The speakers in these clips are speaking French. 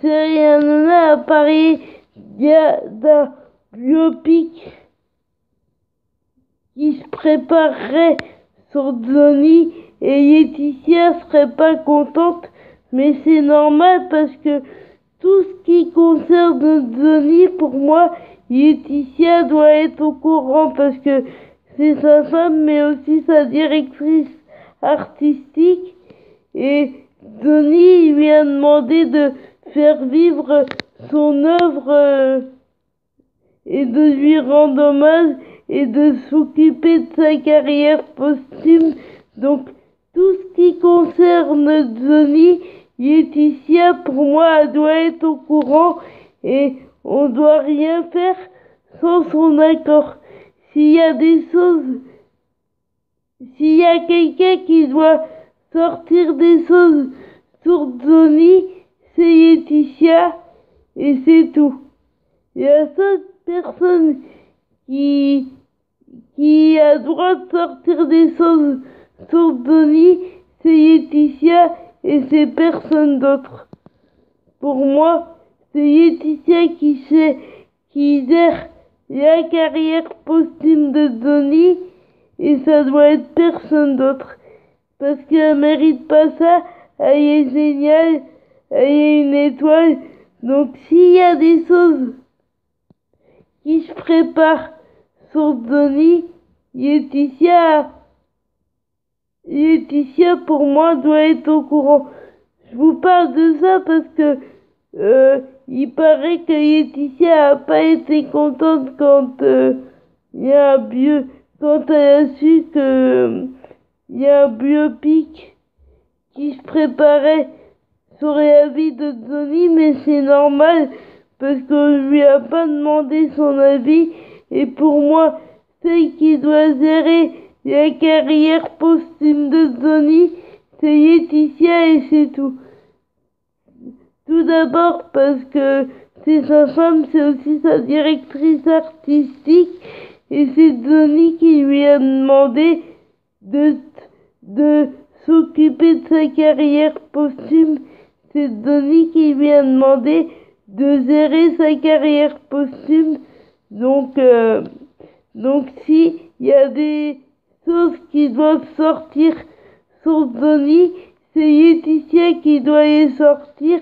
série Hanouna à Paris, il y a d'un biopic qui se préparerait sur Johnny et Laetitia serait pas contente, mais c'est normal parce que tout ce qui concerne Johnny, pour moi, Laetitia doit être au courant parce que c'est sa femme, mais aussi sa directrice artistique. Et Johnny lui a demandé de faire vivre son œuvre et de lui rendre hommage et de s'occuper de sa carrière posthume. Donc, tout ce qui concerne Johnny, Laetitia, pour moi, elle doit être au courant et on doit rien faire sans son accord. S'il y a des choses, s'il y a quelqu'un qui doit sortir des choses sur Johnny, c'est Laetitia et c'est tout. Et la seule personne qui a le droit de sortir des choses sur Johnny, c'est Laetitia et c'est personne d'autre. Pour moi, c'est Laetitia qui gère la carrière posthume de Johnny et ça doit être personne d'autre. Parce qu'elle mérite pas ça, elle est géniale, elle est une étoile. Donc s'il y a des choses qui se préparent sur Johnny, Laetitia pour moi doit être au courant. Je vous parle de ça parce que il paraît que Laetitia a pas été contente quand quand elle a su que il y a un biopic qui se préparait sur la vie de Johnny, mais c'est normal parce qu'on lui a pas demandé son avis et pour moi, celle qui doit gérer la carrière posthume de Johnny, c'est Laetitia et c'est tout. Tout d'abord parce que c'est sa femme, c'est aussi sa directrice artistique et c'est Johnny qui lui a demandé de s'occuper de sa carrière posthume. C'est Johnny qui lui a demandé de gérer sa carrière posthume. Donc si il y a des choses qui doivent sortir sur Johnny, c'est Laetitia qui doit les sortir.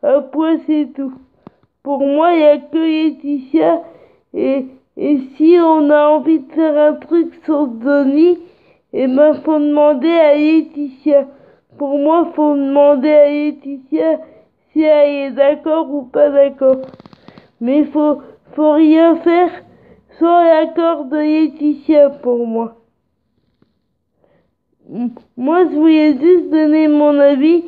Après c'est tout. Pour moi, il n'y a que Laetitia et si on a envie de faire un truc sur Johnny, eh ben faut demander à Laetitia. Pour moi, faut demander à Laetitia si elle est d'accord ou pas d'accord. Mais faut rien faire sans l'accord de Laetitia pour moi. Moi, je voulais juste donner mon avis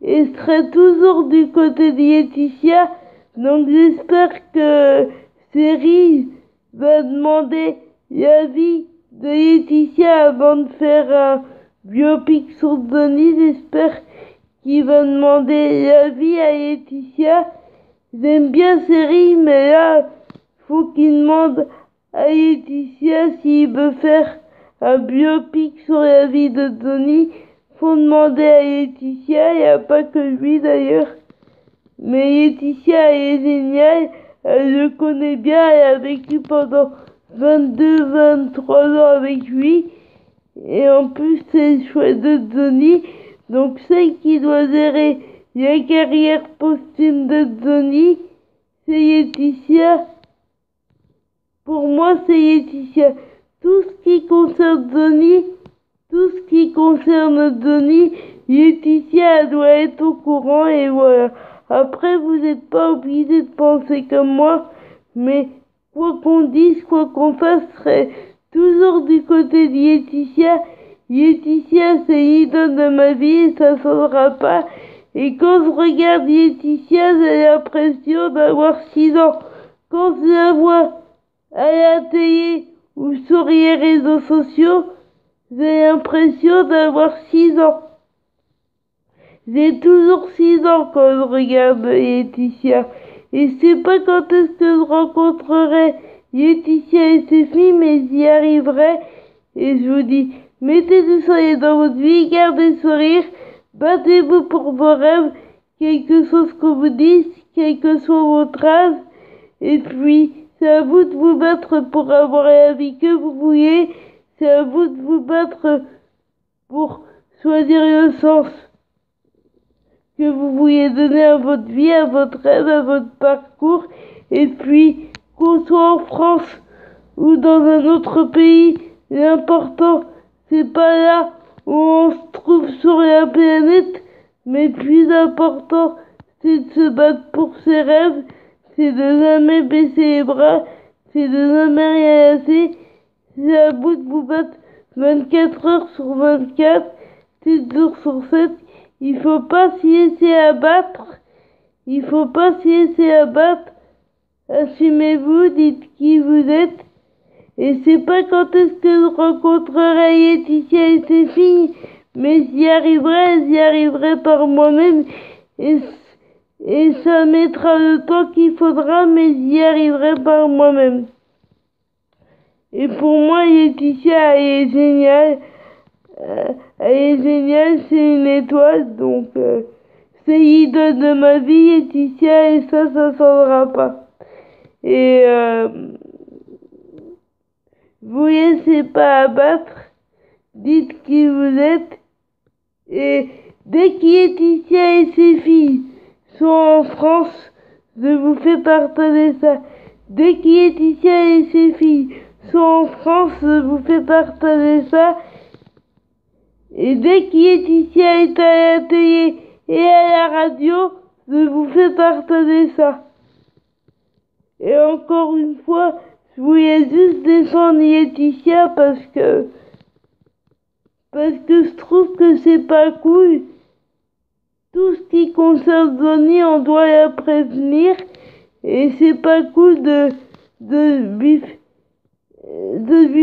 et je serai toujours du côté de Laetitia. Donc j'espère que Série va demander l'avis de Laetitia avant de faire un biopic sur Johnny. J'espère qu'il va demander l'avis à Laetitia. J'aime bien Série, mais là, faut qu'il demande à Laetitia s'il veut faire un biopic sur la vie de Johnny. Faut demander à Laetitia, il n'y a pas que lui d'ailleurs. Mais Laetitia est géniale, elle le connaît bien, elle a vécu pendant 22-23 ans avec lui. Et en plus, c'est le choix de Johnny. Donc celle qui doit gérer la carrière posthume de Johnny, c'est Laetitia. Pour moi, c'est Laetitia. Tout ce qui concerne Johnny, Laetitia doit être au courant et voilà. Après, vous n'êtes pas obligé de penser comme moi, mais quoi qu'on dise, quoi qu'on fasse, serait toujours du côté de Laetitia. Laetitia, c'est l'idole de ma vie et ça ne changera pas. Et quand je regarde Laetitia, j'ai l'impression d'avoir 6 ans. Quand je la vois à la télé ou sur les réseaux sociaux, j'ai l'impression d'avoir 6 ans. J'ai toujours 6 ans quand je regarde Laetitia. Et je sais pas quand est-ce que je rencontrerai Laetitia et ses filles, mais j'y arriverai. Et je vous dis, mettez du soleil dans votre vie, gardez le sourire, battez-vous pour vos rêves, quel que soit ce qu'on vous dise, quel que soit votre âge. Et puis, c'est à vous de vous battre pour avoir la vie que vous voulez. C'est à vous de vous battre pour choisir le sens que vous vouliez donner à votre vie, à votre rêve, à votre parcours. Et puis, qu'on soit en France ou dans un autre pays, l'important, c'est pas là où on se trouve sur la planète, mais le plus important, c'est de se battre pour ses rêves, c'est de jamais baisser les bras, c'est de jamais rien lâcher. C'est à vous de vous battre 24 heures sur 24, 7 jours sur 7. Il faut pas s'y laisser abattre. Il faut pas s'y laisser abattre. Assumez-vous, dites qui vous êtes. Et c'est pas quand est-ce que je rencontrerai Laetitia et ses filles, mais j'y arriverai par moi-même. Et ça mettra le temps qu'il faudra, mais j'y arriverai par moi-même. Et pour moi, Laetitia, elle est géniale. Elle est géniale, c'est une étoile, donc c'est l'idole de ma vie, Laetitia, et ça s'endra pas. Et vous laissez pas abattre, dites qui vous êtes, et dès que Laetitia et ses filles sont en France, je vous fais partager ça. Dès que Laetitia et ses filles sont en France, je vous fais partager ça. Et dès que Laetitia est à la télé et à la radio, je vous fais partager ça. Et encore une fois, je voulais juste défendre Laetitia parce que je trouve que c'est pas cool. Tout ce qui concerne Johnny, on doit la prévenir. Et c'est pas cool de lui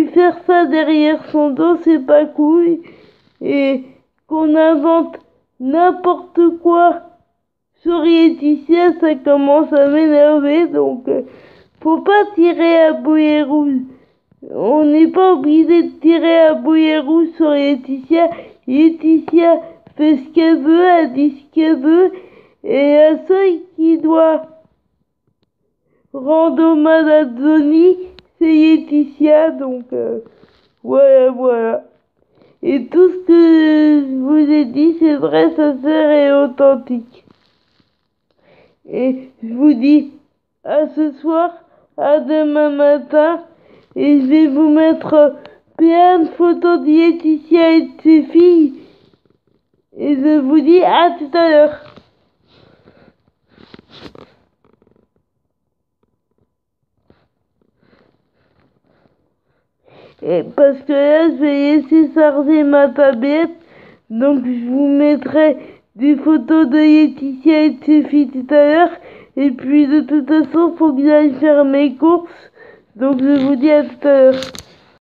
faire ça derrière son dos, c'est pas cool. Et qu'on invente n'importe quoi sur Laetitia, ça commence à m'énerver, donc faut pas tirer à boulet rouge. On n'est pas obligé de tirer à boulet rouge sur Laetitia. Laetitia fait ce qu'elle veut, elle dit ce qu'elle veut, et la seule qui doit rendre hommage à Johnny, c'est Laetitia, donc voilà. Et tout ce que je vous ai dit, c'est vrai, sincère et authentique. Et je vous dis à ce soir, à demain matin, et je vais vous mettre plein de photos de Laetitia et de ses filles. Et je vous dis à tout à l'heure. Et parce que là, je vais laisser charger ma tablette, donc je vous mettrai des photos de Laetitia et de ses filles tout à l'heure. Et puis de toute façon, faut que j'aille faire mes courses, donc je vous dis à tout à l'heure.